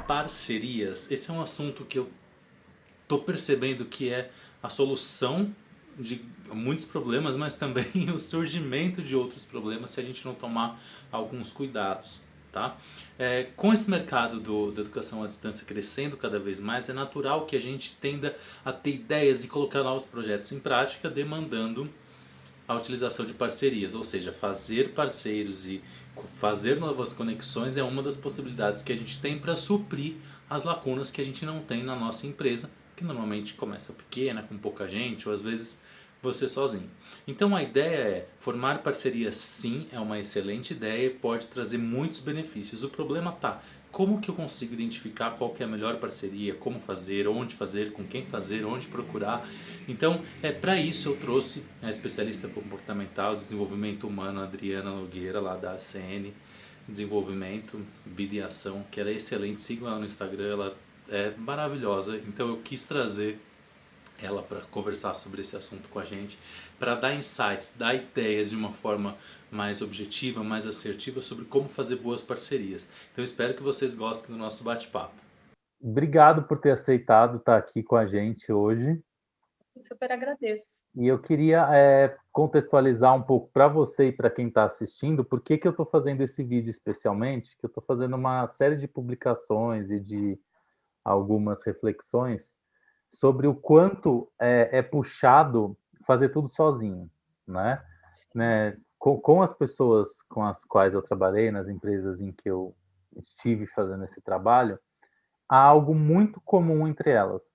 parcerias, esse é um assunto que eu tô percebendo que é a solução de muitos problemas, mas também o surgimento de outros problemas se a gente não tomar alguns cuidados, tá? Com esse mercado da educação à distância crescendo cada vez mais, é natural que a gente tenda a ter ideias e colocar novos projetos em prática, demandando a utilização de parcerias, ou seja, fazer parceiros e fazer novas conexões é uma das possibilidades que a gente tem para suprir as lacunas que a gente não tem na nossa empresa, que normalmente começa pequena, com pouca gente, ou às vezes você sozinho. Então a ideia é formar parcerias, sim, é uma excelente ideia e pode trazer muitos benefícios. O problema está como que eu consigo identificar qual que é a melhor parceria, como fazer, onde fazer, com quem fazer, onde procurar. Então, para isso eu trouxe a especialista comportamental, desenvolvimento humano, Adriana Nogueira, lá da ACN, desenvolvimento, vida e ação, que ela é excelente, sigam ela no Instagram, ela é maravilhosa. Então eu quis trazer ela para conversar sobre esse assunto com a gente, para dar insights, dar ideias de uma forma mais objetiva, mais assertiva sobre como fazer boas parcerias. Então eu espero que vocês gostem do nosso bate-papo. Obrigado por ter aceitado estar aqui com a gente hoje. Super agradeço. E eu queria contextualizar um pouco para você e para quem está assistindo, por que que eu estou fazendo esse vídeo especialmente, que eu estou fazendo uma série de publicações e de algumas reflexões sobre o quanto é puxado fazer tudo sozinho, né? Com as pessoas com as quais eu trabalhei, nas empresas em que eu estive fazendo esse trabalho, há algo muito comum entre elas: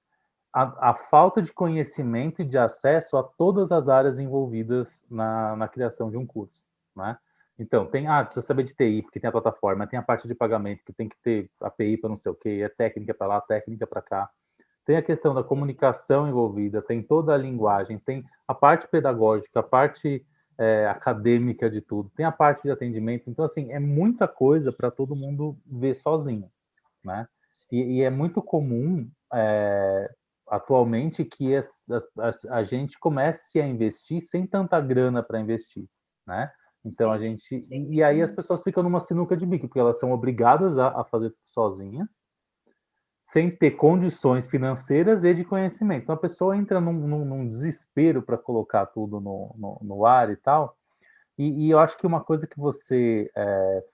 a falta de conhecimento e de acesso a todas as áreas envolvidas na criação de um curso, né? Então, precisa saber de TI, porque tem a plataforma, tem a parte de pagamento, que tem que ter API para não sei o quê, é técnica para lá, técnica para cá. Tem a questão da comunicação envolvida, tem toda a linguagem, tem a parte pedagógica, a parte acadêmica de tudo, tem a parte de atendimento. Então, assim, é muita coisa para todo mundo ver sozinho, né? E é muito comum, atualmente, que a gente comece a investir sem tanta grana para investir, né? Então, Sim, sim. e aí as pessoas ficam numa sinuca de bico, porque elas são obrigadas a fazer tudo sozinhas, sem ter condições financeiras e de conhecimento. Então, a pessoa entra num desespero para colocar tudo no ar e tal. E eu acho que uma coisa que você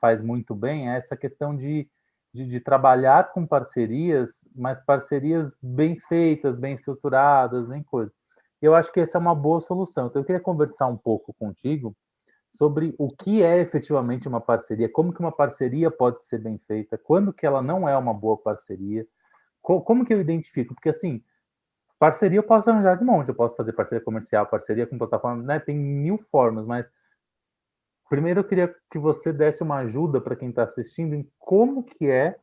faz muito bem é essa questão de trabalhar com parcerias, mas parcerias bem feitas, bem estruturadas, bem coisa. Eu acho que essa é uma boa solução. Então, eu queria conversar um pouco contigo sobre o que é efetivamente uma parceria, como que uma parceria pode ser bem feita, quando que ela não é uma boa parceria, como que eu identifico? Porque, assim, parceria eu posso arranjar de monte, eu posso fazer parceria comercial, parceria com plataforma, né? Tem mil formas, mas primeiro eu queria que você desse uma ajuda para quem está assistindo em como que é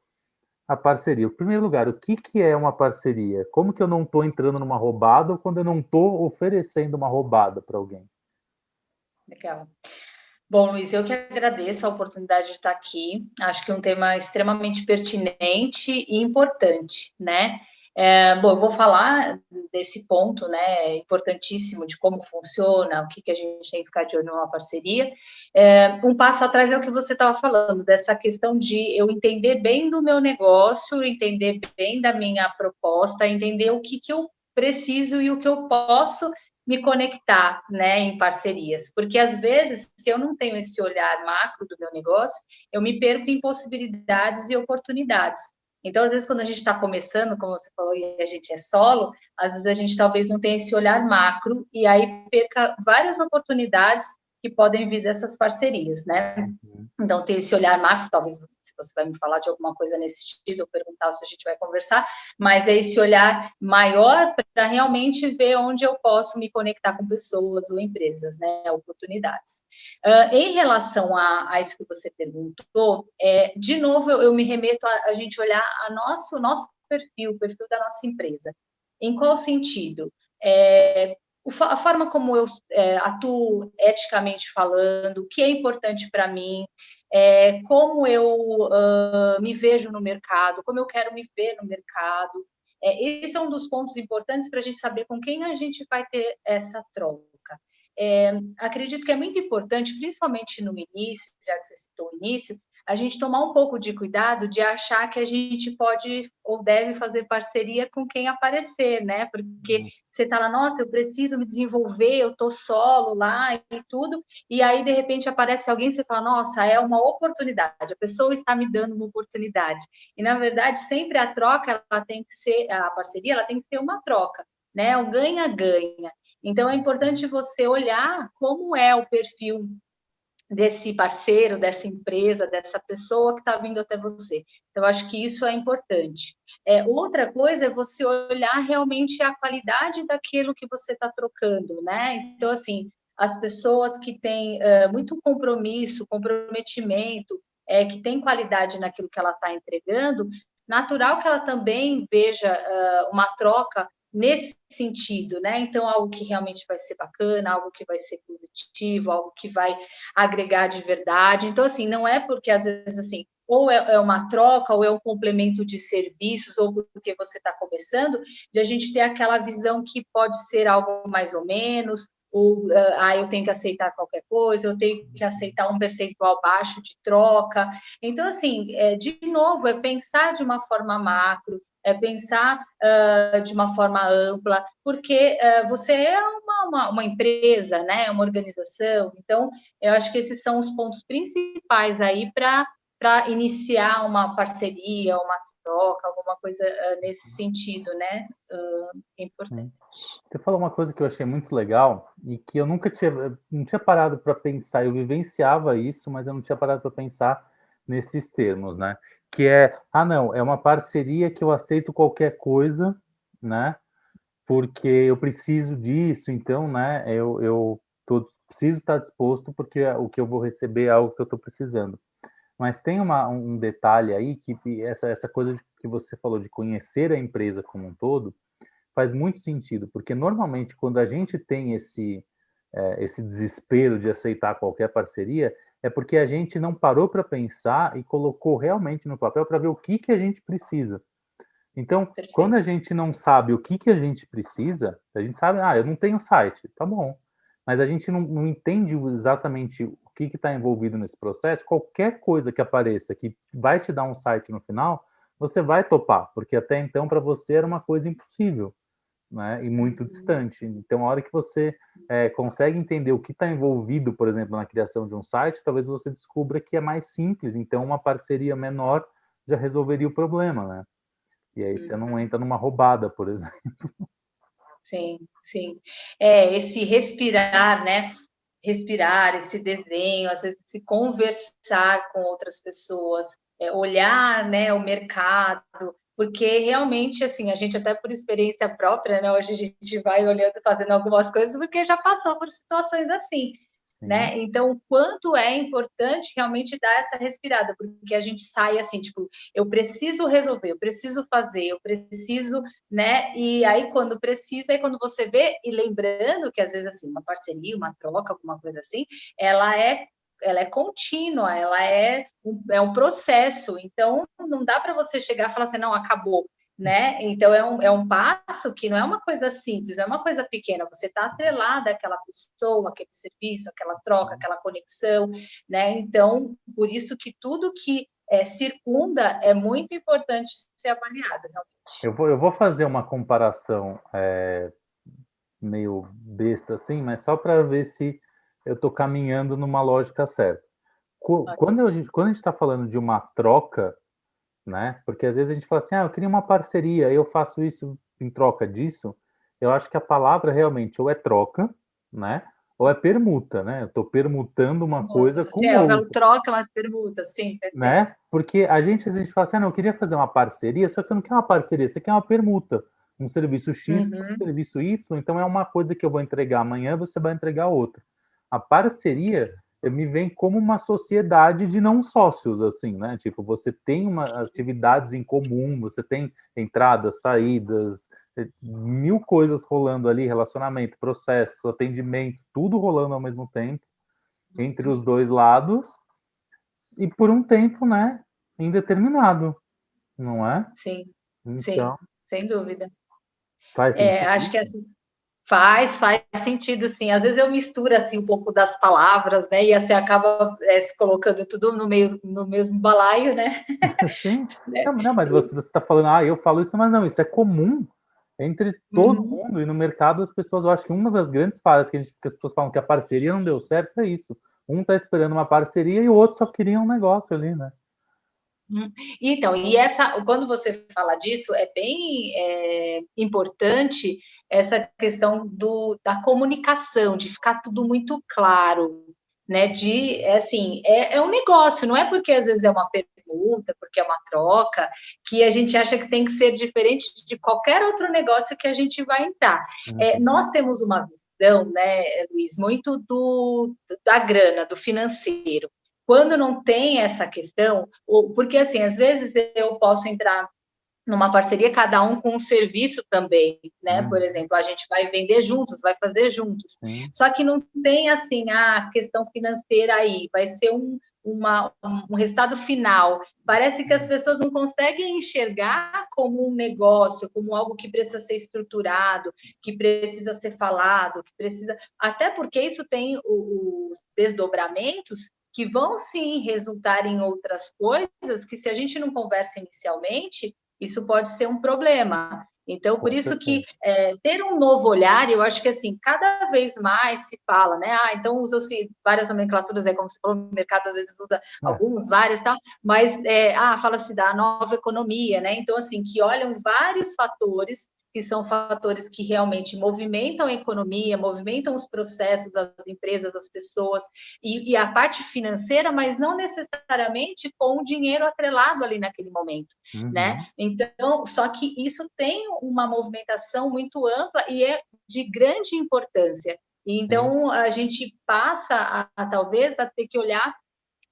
a parceria. Em primeiro lugar, o que que é uma parceria? Como que eu não estou entrando numa roubada ou quando eu não estou oferecendo uma roubada para alguém? Legal. Bom, Luiz, eu que agradeço a oportunidade de estar aqui. Acho que é um tema extremamente pertinente e importante, né? Bom, eu vou falar desse ponto, né, importantíssimo de como funciona, o que a gente tem que ficar de olho numa parceria. Um passo atrás é o que você estava falando, dessa questão de eu entender bem do meu negócio, entender bem da minha proposta, entender o que eu preciso e o que eu posso me conectar, né, em parcerias, porque às vezes, se eu não tenho esse olhar macro do meu negócio, eu me perco em possibilidades e oportunidades. Então, às vezes, quando a gente está começando, como você falou, e a gente é solo, às vezes a gente talvez não tenha esse olhar macro e aí perca várias oportunidades que podem vir dessas parcerias, né? Uhum. Então, ter esse olhar macro, talvez se você vai me falar de alguma coisa nesse sentido, ou perguntar se a gente vai conversar, mas é esse olhar maior para realmente ver onde eu posso me conectar com pessoas ou empresas, né, oportunidades. Em relação a isso que você perguntou, de novo, eu me remeto a gente olhar o nosso perfil, o perfil da nossa empresa. Em qual sentido? A forma como eu atuo eticamente falando, o que é importante para mim, como eu me vejo no mercado, como eu quero me ver no mercado. Esse é um dos pontos importantes para a gente saber com quem a gente vai ter essa troca. Acredito que é muito importante, principalmente no início, já que você citou o início, a gente tomar um pouco de cuidado de achar que a gente pode ou deve fazer parceria com quem aparecer, né? Porque você tá lá, nossa, eu preciso me desenvolver, eu tô solo lá e tudo, e aí de repente aparece alguém e você fala, nossa, é uma oportunidade, a pessoa está me dando uma oportunidade. E na verdade, sempre a troca, ela tem que ser, a parceria, ela tem que ser uma troca, né? O ganha-ganha. Então é importante você olhar como é o perfil desse parceiro, dessa empresa, dessa pessoa que está vindo até você. Então, eu acho que isso é importante. Outra coisa é você olhar realmente a qualidade daquilo que você está trocando, né? Então, assim, as pessoas que têm muito compromisso, comprometimento, que têm qualidade naquilo que ela está entregando, natural que ela também veja uma troca nesse sentido, né? Então, algo que realmente vai ser bacana, algo que vai ser positivo, algo que vai agregar de verdade. Então, assim, não é porque, às vezes, assim, ou é uma troca, ou é um complemento de serviços, ou porque você está começando, de a gente ter aquela visão que pode ser algo mais ou menos, ou eu tenho que aceitar qualquer coisa, eu tenho que aceitar um percentual baixo de troca. Então, assim, de novo, é pensar de uma forma macro, é pensar de uma forma ampla, porque você é uma empresa, né? Uma organização, então eu acho que esses são os pontos principais aí para iniciar uma parceria, uma troca, alguma coisa nesse sentido, né? É importante. Você falou uma coisa que eu achei muito legal e que eu não tinha parado para pensar. Eu vivenciava isso, mas eu não tinha parado para pensar nesses termos, né? Que é, não, é uma parceria que eu aceito qualquer coisa, né? Porque eu preciso disso, então, né? Preciso estar disposto porque o que eu vou receber é algo que eu estou precisando. Mas tem um detalhe aí que essa coisa que você falou de conhecer a empresa como um todo faz muito sentido, porque normalmente quando a gente tem esse desespero de aceitar qualquer parceria, é porque a gente não parou para pensar e colocou realmente no papel para ver o que a gente precisa. Então, Perfeito. quando a gente não sabe o que a gente precisa, a gente sabe, eu não tenho site, tá bom. Mas a gente não entende exatamente o que está envolvido nesse processo, qualquer coisa que apareça que vai te dar um site no final, você vai topar, porque até então para você era uma coisa impossível, né? E muito distante. Então, a hora que você consegue entender o que está envolvido, por exemplo, na criação de um site, talvez você descubra que é mais simples. Então, uma parceria menor já resolveria o problema, né? E aí você não entra numa roubada, por exemplo. Sim, sim. Esse respirar, né? Respirar, esse desenho, às vezes se conversar com outras pessoas, olhar, né, o mercado, porque realmente, assim, a gente até por experiência própria, né, hoje a gente vai olhando, fazendo algumas coisas, porque já passou por situações assim, né? Então, o quanto é importante realmente dar essa respirada, porque a gente sai assim, tipo, eu preciso resolver, eu preciso fazer, eu preciso, né? E aí, quando precisa, é quando você vê, e lembrando que às vezes assim, uma parceria, uma troca, alguma coisa assim, ela é contínua, ela é um processo, então não dá para você chegar e falar assim, não, acabou. Né? Então, é um passo que não é uma coisa simples, é uma coisa pequena. Você está atrelada àquela pessoa, aquele serviço, aquela troca, aquela conexão, né? Então, por isso que tudo que circunda é muito importante ser avaliado, realmente. Eu vou fazer uma comparação meio besta assim, mas só para ver se eu estou caminhando numa lógica certa. Quando a gente está falando de uma troca, né? Porque às vezes a gente fala assim, eu queria uma parceria, eu faço isso em troca disso. Eu acho que a palavra realmente ou é troca, né? Ou é permuta, né? Eu estou permutando uma coisa com Eu falo outra, troca, mas permuta, sim, perfeito. né? Porque a gente às vezes fala assim, não, eu queria fazer uma parceria, só que você não quer uma parceria, você quer uma permuta. Um serviço X por um serviço Y, então é uma coisa que eu vou entregar amanhã, você vai entregar outra. A parceria me vem como uma sociedade de não sócios, assim, né? Tipo, você tem atividades em comum, você tem entradas, saídas, mil coisas rolando ali, relacionamento, processo, atendimento, tudo rolando ao mesmo tempo, entre os dois lados, e por um tempo, né, indeterminado, não é? Sim, sim, Então, sem dúvida. faz sentido Acho que isso? Faz sentido, sim. Às vezes eu misturo assim um pouco das palavras, né? E assim acaba se colocando tudo no mesmo balaio, né? Sim. Não, mas você está falando, eu falo isso, mas não, isso é comum entre todo Uhum. mundo e no mercado as pessoas, eu acho que uma das grandes falhas que as pessoas falam que a parceria não deu certo é isso. Um tá esperando uma parceria e o outro só queria um negócio ali, né? Então, quando você fala disso, é bem importante essa questão da comunicação, de ficar tudo muito claro, né? Assim, é um negócio, não é porque às vezes é uma permuta, porque é uma troca, que a gente acha que tem que ser diferente de qualquer outro negócio que a gente vai entrar. Uhum. Nós temos uma visão, né, Luiz, muito da grana, do financeiro. Quando não tem essa questão, porque assim, às vezes eu posso entrar numa parceria, cada um com um serviço também, né? Por exemplo, a gente vai vender juntos, vai fazer juntos. Sim. Só que não tem assim a questão financeira aí, vai ser um resultado final. Parece que as pessoas não conseguem enxergar como um negócio, como algo que precisa ser estruturado, que precisa ser falado, que precisa. Até porque isso tem os desdobramentos que vão sim resultar em outras coisas que, se a gente não conversa inicialmente, isso pode ser um problema. Então, por Com isso que certeza. ter um novo olhar, eu acho que assim, cada vez mais se fala, né? Então usam-se várias nomenclaturas, como você falou, o mercado às vezes usa alguns, várias, tal, mas fala-se da nova economia, né? Então, assim, que olham vários fatores que são fatores que realmente movimentam a economia, movimentam os processos, as empresas, as pessoas, e a parte financeira, mas não necessariamente com o dinheiro atrelado ali naquele momento, né? Então, só que isso tem uma movimentação muito ampla e é de grande importância. Então, a gente passa talvez a ter que olhar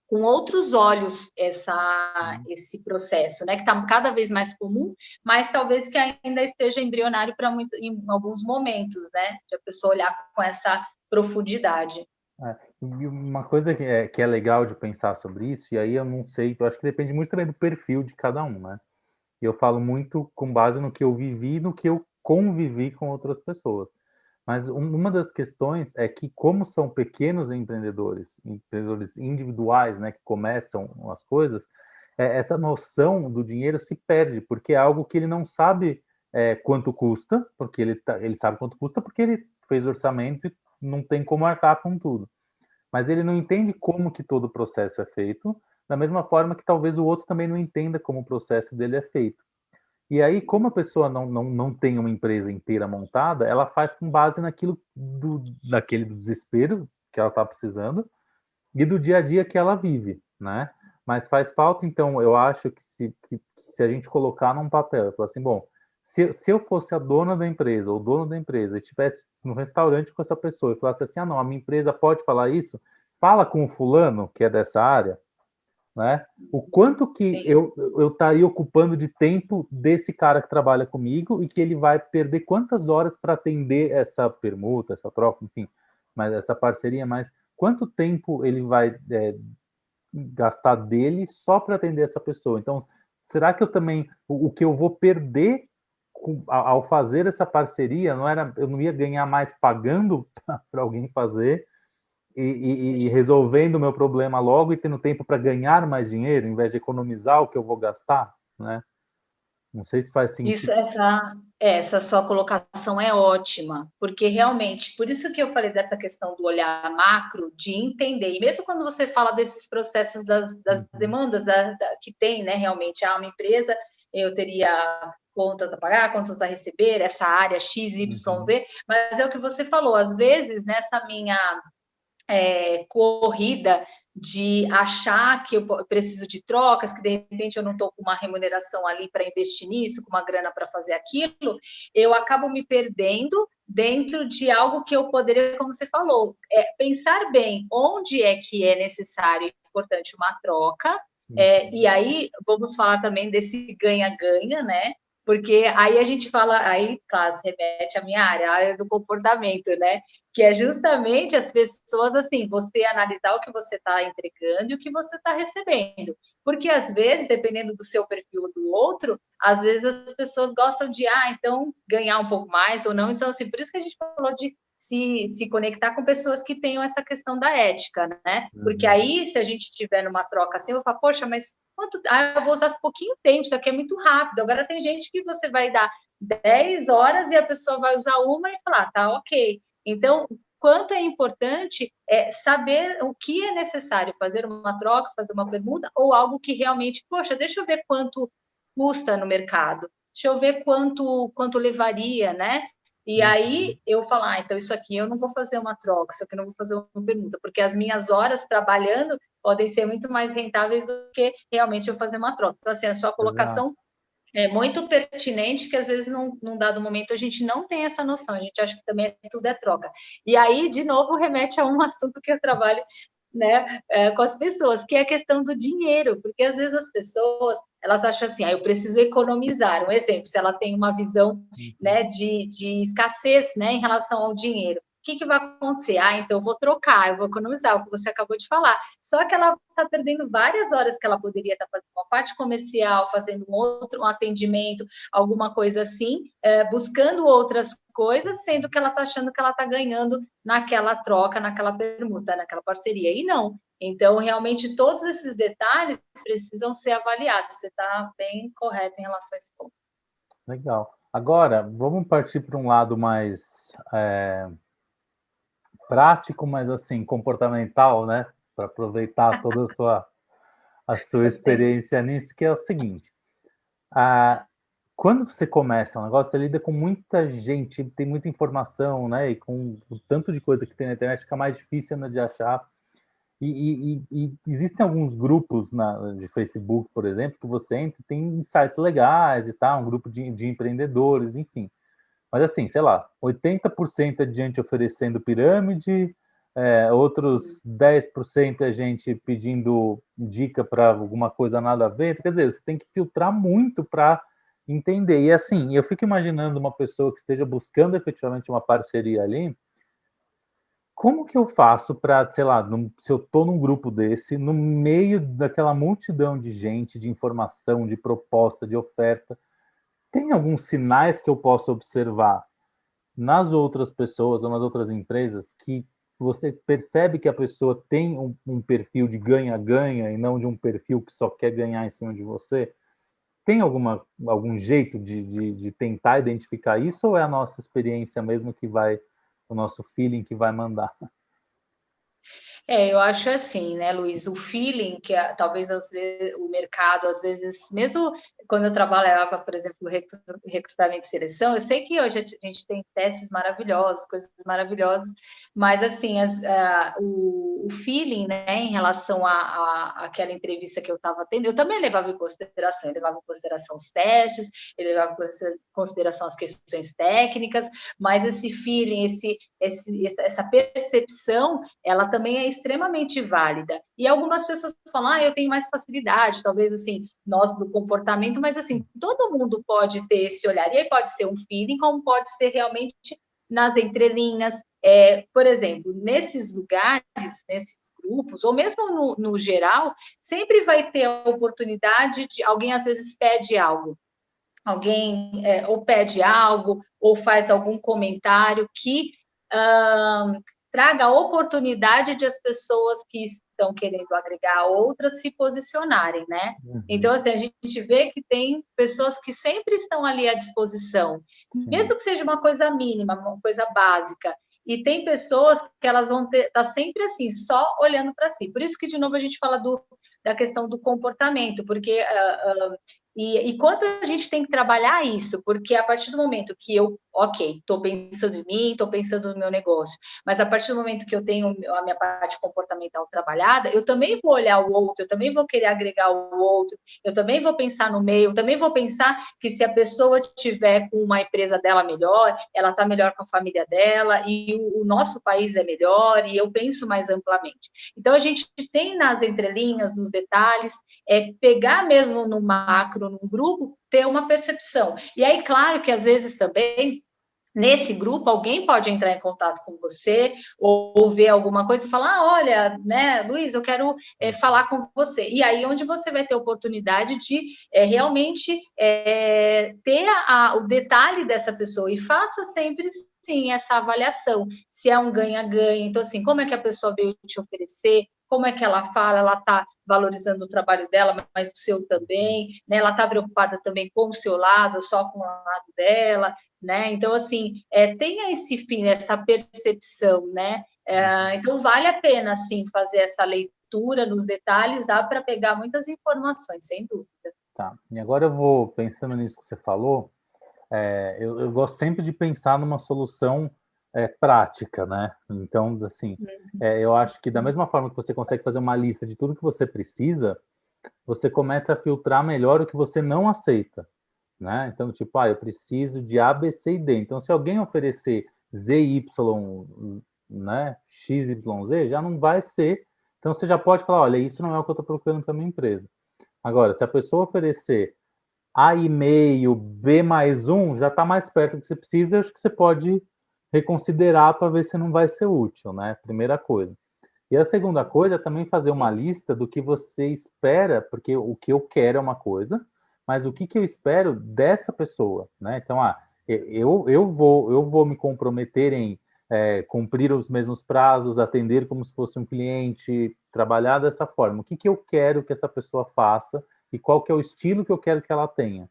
com outros olhos esse processo, né? Que está cada vez mais comum, mas talvez que ainda esteja embrionário em alguns momentos, né? De a pessoa olhar com essa profundidade. E uma coisa que é legal de pensar sobre isso, e aí eu não sei, eu acho que depende muito também do perfil de cada um, né? E eu falo muito com base no que eu vivi, no que eu convivi com outras pessoas. Mas uma das questões é que, como são pequenos empreendedores individuais, né, que começam as coisas, essa noção do dinheiro se perde, porque é algo que ele não sabe quanto custa, porque ele sabe quanto custa porque ele fez orçamento e não tem como arcar com tudo. Mas ele não entende como que todo o processo é feito, da mesma forma que talvez o outro também não entenda como o processo dele é feito. E aí, como a pessoa não tem uma empresa inteira montada, ela faz com base daquele do desespero que ela está precisando e do dia a dia que ela vive, né? Mas faz falta, então, eu acho que se a gente colocar num papel, eu falar assim, bom, se eu fosse a dona da empresa, ou dono da empresa, e estivesse no restaurante com essa pessoa e falasse assim, não, a minha empresa pode falar isso, fala com o fulano, que é dessa área, né? O quanto que Sim. eu estaria ocupando de tempo desse cara que trabalha comigo e que ele vai perder quantas horas para atender essa permuta, essa troca, enfim, mas essa parceria, mas quanto tempo ele vai gastar dele só para atender essa pessoa? Então, será que eu também, o que eu vou perder ao fazer essa parceria, eu não ia ganhar mais pagando para alguém fazer, e resolvendo o meu problema logo e tendo tempo para ganhar mais dinheiro, em vez de economizar o que eu vou gastar, né? Não sei se faz Isso, sentido. essa sua colocação é ótima, porque realmente, por isso que eu falei dessa questão do olhar macro, de entender, e mesmo quando você fala desses processos das Uhum, demandas que tem, né, realmente, uma empresa, eu teria contas a pagar, contas a receber, essa área X, Y, uhum, Z, mas é o que você falou, às vezes, nessa minha corrida de achar que eu preciso de trocas, que de repente eu não estou com uma remuneração ali para investir nisso, com uma grana para fazer aquilo, eu acabo me perdendo dentro de algo que eu poderia, como você falou, pensar bem onde é que é necessário e importante uma troca, e aí vamos falar também desse ganha-ganha, né? Porque aí a gente fala, aí, claro, se remete à minha área, a área do comportamento, né? que é justamente as pessoas, assim, você analisar o que você está entregando e o que você está recebendo. Porque, às vezes, dependendo do seu perfil ou do outro, às vezes as pessoas gostam de, então, ganhar um pouco mais ou não. Então, assim, por isso que a gente falou de se conectar com pessoas que tenham essa questão da ética, né? Porque aí, se a gente estiver numa troca assim, eu vou falar, poxa, mas eu vou usar pouquinho tempo, isso aqui é muito rápido. Agora, tem gente que você vai dar 10 horas e a pessoa vai usar uma e falar, tá, ok. Então, quanto é importante saber o que é necessário, fazer uma troca, fazer uma permuta, ou algo que realmente, poxa, deixa eu ver quanto custa no mercado, deixa eu ver quanto levaria, né? E aí eu falar, então isso aqui eu não vou fazer uma troca, isso aqui eu não vou fazer uma permuta, porque as minhas horas trabalhando podem ser muito mais rentáveis do que realmente eu fazer uma troca. Então, assim, a sua colocação é muito pertinente, que às vezes, num dado momento, a gente não tem essa noção, a gente acha que também tudo é troca. E aí, de novo, remete a um assunto que eu trabalho, né, com as pessoas, que é a questão do dinheiro, porque às vezes as pessoas, elas acham assim, eu preciso economizar. Um exemplo, se ela tem uma visão, né, de escassez, né, em relação ao dinheiro, o que vai acontecer? Então eu vou trocar, eu vou economizar, o que você acabou de falar. Só que ela está perdendo várias horas que ela poderia estar fazendo uma parte comercial, fazendo um atendimento, alguma coisa assim, buscando outras coisas, sendo que ela está achando que ela está ganhando naquela troca, naquela permuta, naquela parceria. E não. Então, realmente, todos esses detalhes precisam ser avaliados. Você está bem correto em relação a esse ponto. Legal. Agora, vamos partir para um lado mais prático, mas assim, comportamental, né? Para aproveitar toda a sua experiência nisso, que é o seguinte. Quando você começa um negócio, você lida com muita gente, tem muita informação, né? E com o tanto de coisa que tem na internet, fica mais difícil de achar. E existem alguns grupos de Facebook, por exemplo, que você entra e tem insights legais e tal, um grupo de empreendedores, enfim. Mas assim, sei lá, 80% é de gente oferecendo pirâmide, outros 10% é gente pedindo dica para alguma coisa nada a ver. Quer dizer, você tem que filtrar muito para entender. E assim, eu fico imaginando uma pessoa que esteja buscando efetivamente uma parceria ali, como que eu faço para, sei lá, se eu estou num grupo desse, no meio daquela multidão de gente, de informação, de proposta, de oferta, tem alguns sinais que eu posso observar nas outras pessoas ou nas outras empresas que você percebe que a pessoa tem um perfil de ganha-ganha e não de um perfil que só quer ganhar em cima de você? Tem algum jeito de tentar identificar isso, ou é a nossa experiência mesmo que vai, o nosso feeling que vai mandar? Eu acho assim, né, Luiz, o feeling que talvez o mercado, às vezes, mesmo quando eu trabalhava, por exemplo, no recrutamento e seleção, eu sei que hoje a gente tem testes maravilhosos, coisas maravilhosas, mas assim, o feeling, né, em relação àquela entrevista que eu estava tendo, eu também levava em consideração, os testes, eu levava em consideração as questões técnicas, mas esse feeling, essa percepção, ela também é extremamente válida. E algumas pessoas falam, eu tenho mais facilidade, talvez assim, nós do comportamento, mas assim, todo mundo pode ter esse olhar. E aí pode ser um feeling, como pode ser realmente nas entrelinhas. Por exemplo, nesses lugares, nesses grupos, ou mesmo no geral, sempre vai ter a oportunidade de alguém, às vezes, pede algo. Alguém ou pede algo, ou faz algum comentário que traga a oportunidade de as pessoas que estão querendo agregar outras se posicionarem, né? Então, assim, a gente vê que tem pessoas que sempre estão ali à disposição, mesmo que seja uma coisa mínima, uma coisa básica. E tem pessoas que elas vão estar sempre assim, só olhando para si. Por isso que, de novo, a gente fala da questão do comportamento, porque e quanto a gente tem que trabalhar isso, porque a partir do momento que eu, estou pensando em mim, estou pensando no meu negócio, mas a partir do momento que eu tenho a minha parte comportamental trabalhada, eu também vou olhar o outro, eu também vou querer agregar o outro, eu também vou pensar no meio, eu também vou pensar que se a pessoa tiver com uma empresa dela melhor, ela está melhor com a família dela, e o nosso país é melhor, e eu penso mais amplamente. Então, a gente tem nas entrelinhas, nos detalhes, pegar mesmo no macro, num grupo, ter uma percepção. E aí, claro que às vezes também Nesse grupo, alguém pode entrar em contato com você ou ver alguma coisa e falar, olha, né, Luiz, eu quero falar com você. E aí, onde você vai ter oportunidade de realmente ter o detalhe dessa pessoa. E faça sempre, sim, essa avaliação. Se é um ganha-ganha. Então, assim, como é que a pessoa veio te oferecer? Como é que ela fala? Ela está valorizando o trabalho dela, mas o seu também, né? Ela está preocupada também com o seu lado, só com o lado dela, né? Então, assim, tenha esse fim, essa percepção, né? Então, vale a pena, assim, fazer essa leitura nos detalhes, dá para pegar muitas informações, sem dúvida. Tá. E agora eu vou, pensando nisso que você falou, eu gosto sempre de pensar numa solução prática, né? Então, assim, eu acho que da mesma forma que você consegue fazer uma lista de tudo que você precisa, você começa a filtrar melhor o que você não aceita, né? Então, tipo, eu preciso de A, B, C e D. Então, se alguém oferecer Z, Y, né, X, Y, Z, já não vai ser. Então, você já pode falar, olha, isso não é o que eu estou procurando para minha empresa. Agora, se a pessoa oferecer A e meio, B mais um, já está mais perto do que você precisa, acho que você pode reconsiderar para ver se não vai ser útil, né? Primeira coisa. E a segunda coisa é também fazer uma lista do que você espera, porque o que eu quero é uma coisa, mas o que eu espero dessa pessoa, né? Então, eu vou me comprometer em cumprir os mesmos prazos, atender como se fosse um cliente, trabalhar dessa forma. O que eu quero que essa pessoa faça e qual que é o estilo que eu quero que ela tenha,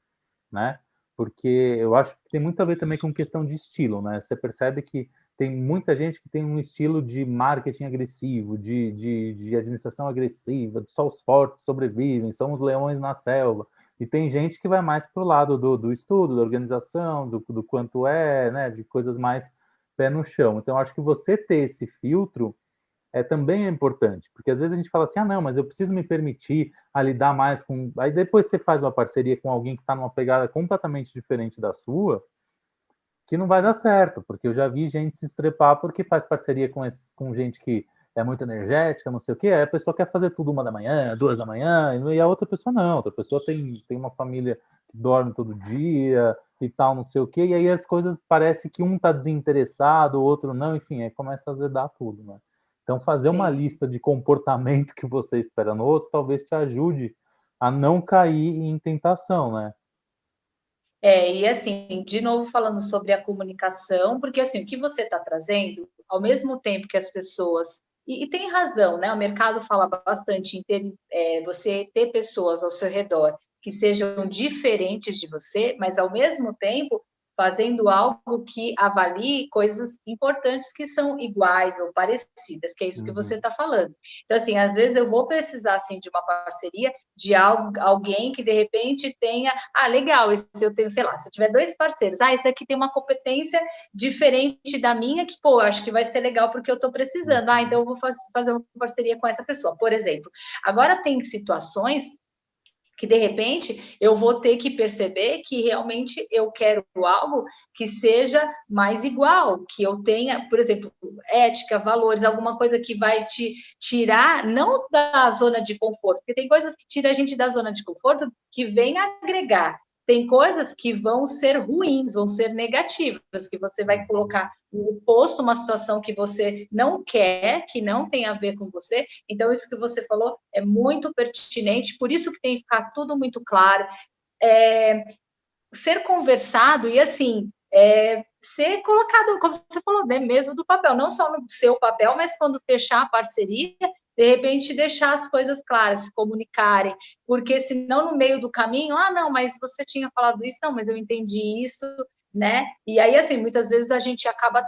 né? Porque eu acho que tem muito a ver também com questão de estilo, né? Você percebe que tem muita gente que tem um estilo de marketing agressivo, de administração agressiva, só os fortes sobrevivem, são os leões na selva. E tem gente que vai mais para o lado do estudo, da organização, do quanto né? De coisas mais pé no chão. Então, acho que você ter esse filtro também é importante, porque às vezes a gente fala assim, não, mas eu preciso me permitir a lidar mais com... Aí depois você faz uma parceria com alguém que está numa pegada completamente diferente da sua, que não vai dar certo, porque eu já vi gente se estrepar porque faz parceria com gente que é muito energética, não sei o quê, aí a pessoa quer fazer tudo 1 da manhã, 2 da manhã, e a outra pessoa não, outra pessoa tem uma família que dorme todo dia e tal, não sei o quê, e aí as coisas parece que um está desinteressado, o outro não, enfim, aí começa a azedar tudo, né? Então, fazer uma lista de comportamento que você espera no outro talvez te ajude a não cair em tentação, né? E assim, de novo falando sobre a comunicação, porque assim, o que você está trazendo, ao mesmo tempo que as pessoas, e tem razão, né? O mercado fala bastante em ter, você ter pessoas ao seu redor que sejam diferentes de você, mas ao mesmo tempo fazendo algo que avalie coisas importantes que são iguais ou parecidas, que é isso que você está falando. Então, assim, às vezes eu vou precisar, assim, de uma parceria de alguém que, de repente, tenha... legal, se eu tenho, sei lá, se eu tiver 2 parceiros, esse aqui tem uma competência diferente da minha, que, acho que vai ser legal porque eu estou precisando. Então eu vou fazer uma parceria com essa pessoa, por exemplo. Agora, tem situações que de repente eu vou ter que perceber que realmente eu quero algo que seja mais igual, que eu tenha, por exemplo, ética, valores, alguma coisa que vai te tirar, não da zona de conforto, porque tem coisas que tiram a gente da zona de conforto que vem agregar. Tem coisas que vão ser ruins, vão ser negativas, que você vai colocar no posto uma situação que você não quer, que não tem a ver com você. Então, isso que você falou é muito pertinente, por isso que tem que ficar tudo muito claro. Ser conversado e, assim, ser colocado, como você falou, né, mesmo do papel, não só no seu papel, mas quando fechar a parceria, de repente deixar as coisas claras, se comunicarem, porque senão no meio do caminho, não, mas você tinha falado isso, não, mas eu entendi isso, né? E aí, assim, muitas vezes a gente acaba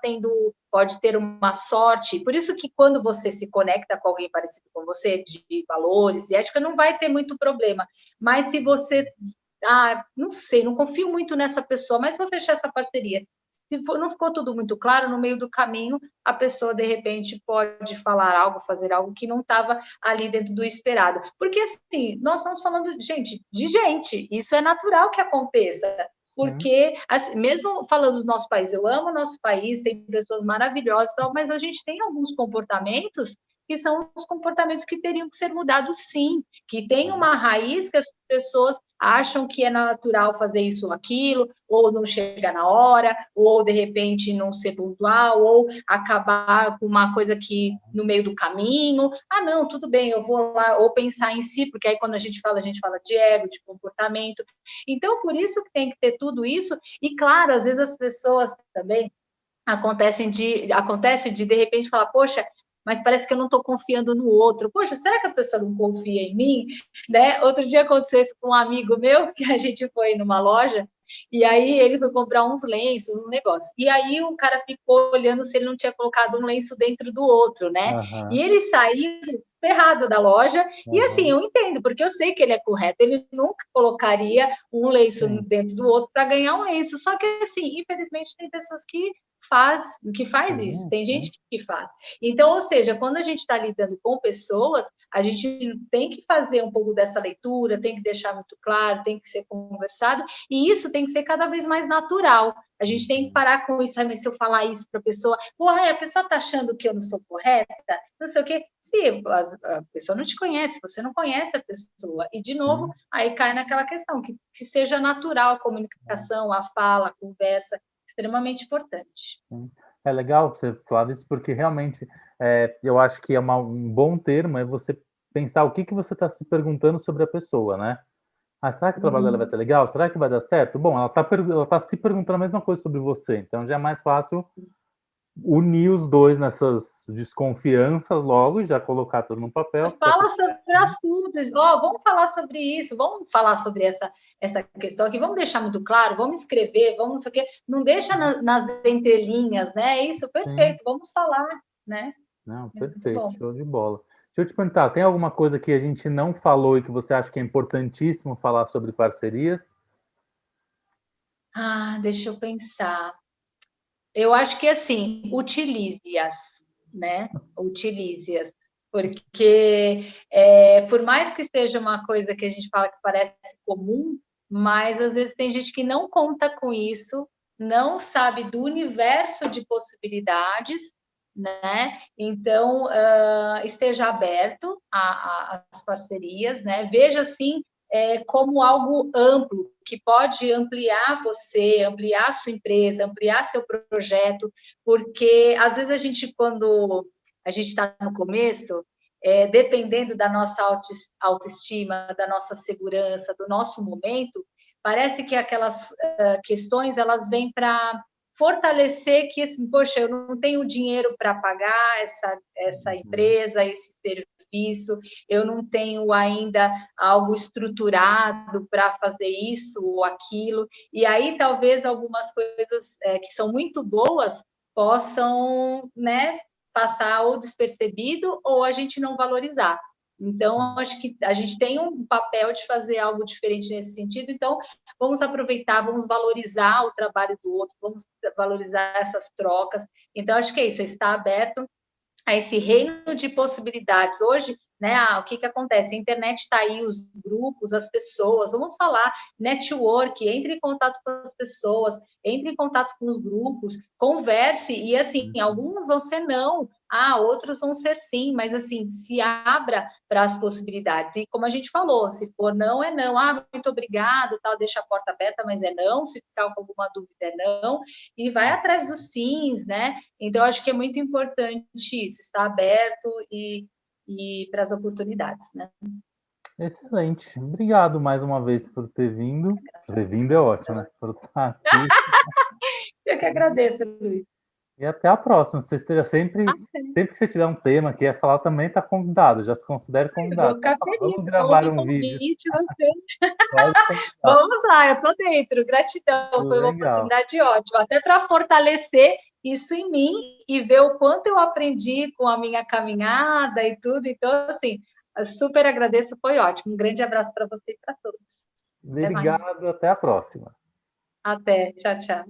pode ter uma sorte, por isso que quando você se conecta com alguém parecido com você, de valores e ética, não vai ter muito problema, mas se você não sei, não confio muito nessa pessoa, mas vou fechar essa parceria. Se não ficou tudo muito claro, no meio do caminho, a pessoa, de repente, pode falar algo, fazer algo que não estava ali dentro do esperado. Porque, assim, nós estamos falando, gente, de gente. Isso é natural que aconteça. Porque, assim, mesmo falando do nosso país, eu amo o nosso país, tem pessoas maravilhosas, mas a gente tem alguns comportamentos que são os comportamentos que teriam que ser mudados, sim, que tem uma raiz que as pessoas acham que é natural fazer isso ou aquilo, ou não chegar na hora, ou de repente não ser pontual, ou acabar com uma coisa que no meio do caminho, não, tudo bem, eu vou lá, ou pensar em si, porque aí quando a gente fala de ego, de comportamento. Então, por isso que tem que ter tudo isso, e claro, às vezes as pessoas também acontece de repente falar, poxa, mas parece que eu não estou confiando no outro. Poxa, será que a pessoa não confia em mim? Né? Outro dia aconteceu isso com um amigo meu, que a gente foi numa loja, e aí ele foi comprar uns lenços, uns negócios. E aí o cara ficou olhando se ele não tinha colocado um lenço dentro do outro, né? Aham, E ele saiu ferrado da loja, e assim, aham. eu entendo, porque eu sei que ele é correto, ele nunca colocaria um lenço Sim. dentro do outro para ganhar um lenço, só que assim, infelizmente tem pessoas que faz isso, Sim, tem sim. gente que faz. Então, ou seja, quando a gente está lidando com pessoas, a gente tem que fazer um pouco dessa leitura, tem que deixar muito claro, tem que ser conversado, e isso tem que ser cada vez mais natural. A gente tem que parar com isso, mas se eu falar isso para a pessoa, a pessoa está achando que eu não sou correta, não sei o quê. Se a pessoa não te conhece, você não conhece a pessoa. E, de novo, Sim. aí cai naquela questão, que seja natural a comunicação, a fala, a conversa, extremamente importante. Sim. É legal você falar disso, porque realmente eu acho que um bom termo é você pensar o que que você está se perguntando sobre a pessoa, né? Ah, será que o trabalho dela vai ser legal? Será que vai dar certo? Bom, ela tá se perguntando a mesma coisa sobre você, então já é mais fácil unir os dois nessas desconfianças logo e já colocar tudo no papel. Fala sobre assunto, vamos falar sobre isso, vamos falar sobre essa questão aqui, vamos deixar muito claro, vamos escrever, vamos não sei o quê, não deixa nas entrelinhas, né? É isso, Sim. perfeito, vamos falar, né? Não, Muito perfeito, bom. show de bola. Deixa eu te perguntar, tem alguma coisa que a gente não falou e que você acha que é importantíssimo falar sobre parcerias? Deixa eu pensar. Eu acho que assim, utilize-as, né? Utilize-as, porque por mais que seja uma coisa que a gente fala que parece comum, mas às vezes tem gente que não conta com isso, não sabe do universo de possibilidades, né? Então, esteja aberto às parcerias, né? Veja assim como algo amplo, que pode ampliar você, ampliar sua empresa, ampliar seu projeto, porque às vezes a gente, quando a gente está no começo, dependendo da nossa autoestima, da nossa segurança, do nosso momento, parece que aquelas questões elas vêm para fortalecer que, assim, poxa, eu não tenho dinheiro para pagar essa empresa, esse serviço, eu não tenho ainda algo estruturado para fazer isso ou aquilo, e aí talvez algumas coisas que são muito boas possam, né, passar ou despercebido ou a gente não valorizar. Então, acho que a gente tem um papel de fazer algo diferente nesse sentido, então vamos aproveitar, vamos valorizar o trabalho do outro, vamos valorizar essas trocas. Então, acho que é isso, é estar aberto a esse reino de possibilidades. Hoje, né, o que acontece? A internet está aí, os grupos, as pessoas, vamos falar, network, entre em contato com as pessoas, entre em contato com os grupos, converse, e assim, alguns vão ser não, outros vão ser sim, mas assim, se abra para as possibilidades. E como a gente falou, se for não, é não. Muito obrigado, tal, deixa a porta aberta, mas é não, se ficar com alguma dúvida, é não, e vai atrás dos sims, né? Então, acho que é muito importante isso, estar aberto e para as oportunidades, né? Excelente. Obrigado mais uma vez por ter vindo. Ter vindo é ótimo, né? Por estar aqui. Eu que agradeço, Luiz. E até a próxima. Você esteja sempre que você tiver um tema que ia falar também, está convidado. Já se considere Eu vou convidado. Só ficar fala, vamos feliz, gravar ouve um vídeo. convite, você. Pode convidar. Vamos lá, eu estou dentro, gratidão, foi uma Legal. oportunidade ótima, até para fortalecer isso em mim e ver o quanto eu aprendi com a minha caminhada e tudo. Então, assim, eu super agradeço, foi ótimo. Um grande abraço para você e para todos. Até mais. Obrigado, até a próxima. Até, tchau, tchau.